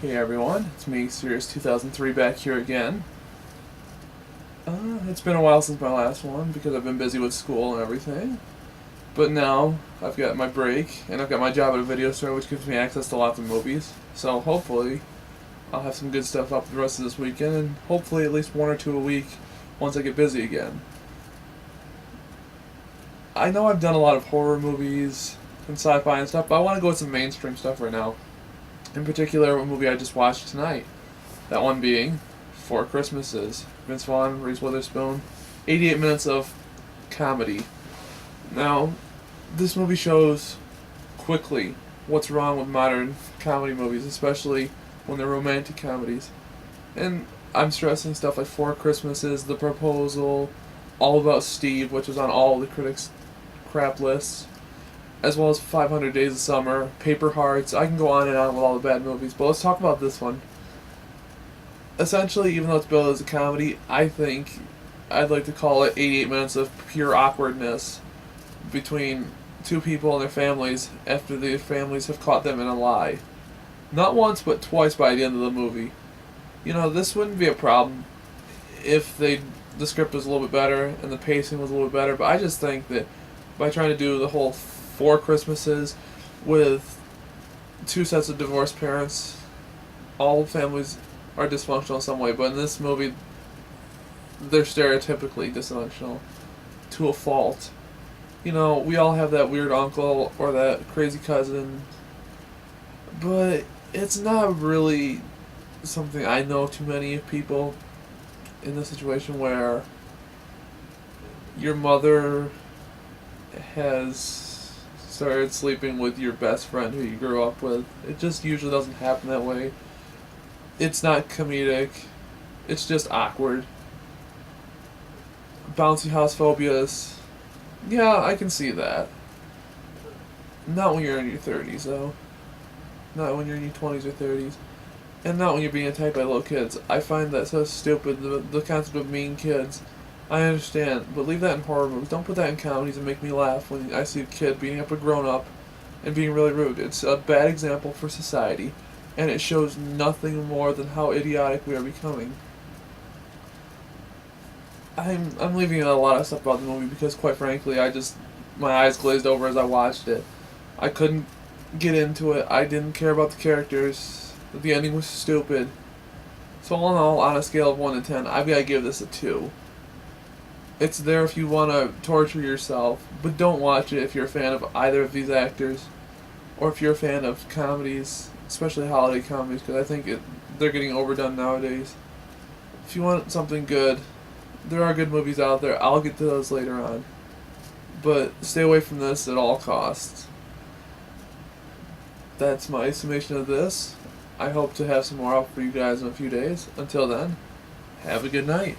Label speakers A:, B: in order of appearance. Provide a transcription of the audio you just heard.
A: Hey everyone, it's me, Sirius 2003, back here again. It's been a while since my last one because I've been busy with school and everything. But now I've got my break and I've got my job at a video store, which gives me access to lots of movies. So hopefully I'll have some good stuff up the rest of this weekend and hopefully at least one or two a week once I get busy again. I know I've done a lot of horror movies and sci-fi and stuff, but I want to go with some mainstream stuff right now. In particular, a movie I just watched tonight. That one being Four Christmases. Vince Vaughn, Reese Witherspoon. 88 minutes of comedy. Now, this movie shows quickly what's wrong with modern comedy movies, especially when they're romantic comedies. And I'm stressing stuff like Four Christmases, The Proposal, All About Steve, which was on all the critics' crap lists, as well as 500 Days of Summer, Paper Hearts. I can go on and on with all the bad movies, but let's talk about this one. Essentially, even though it's billed as a comedy, I think I'd like to call it 88 minutes of pure awkwardness between two people and their families after their families have caught them in a lie. Not once, but twice by the end of the movie. You know, this wouldn't be a problem if the script was a little bit better and the pacing was a little bit better, but I just think that by trying to do the whole Four Christmases with two sets of divorced parents, all families are dysfunctional in some way, but in this movie, they're stereotypically dysfunctional to a fault. You know, we all have that weird uncle or that crazy cousin, but it's not really something I know too many people in this situation where your mother has started sleeping with your best friend who you grew up with. It just usually doesn't happen that way. It's not comedic. It's just awkward. Bouncy house phobias. Yeah, I can see that. Not when you're in your 30s, though. Not when you're in your 20s or 30s. And not when you're being attacked by little kids. I find that so stupid, the concept of mean kids. I understand, but leave that in horror movies. Don't put that in comedies and make me laugh when I see a kid beating up a grown-up and being really rude. It's a bad example for society, and it shows nothing more than how idiotic we are becoming. I'm leaving out a lot of stuff about the movie because, quite frankly, my eyes glazed over as I watched it. I couldn't get into it. I didn't care about the characters. The ending was stupid. So all in all, on a scale of 1 to 10, I've got to give this a 2. It's there if you want to torture yourself, but don't watch it if you're a fan of either of these actors, or if you're a fan of comedies, especially holiday comedies, because I think they're getting overdone nowadays. If you want something good, there are good movies out there. I'll get to those later on. But stay away from this at all costs. That's my summation of this. I hope to have some more out for you guys in a few days. Until then, have a good night.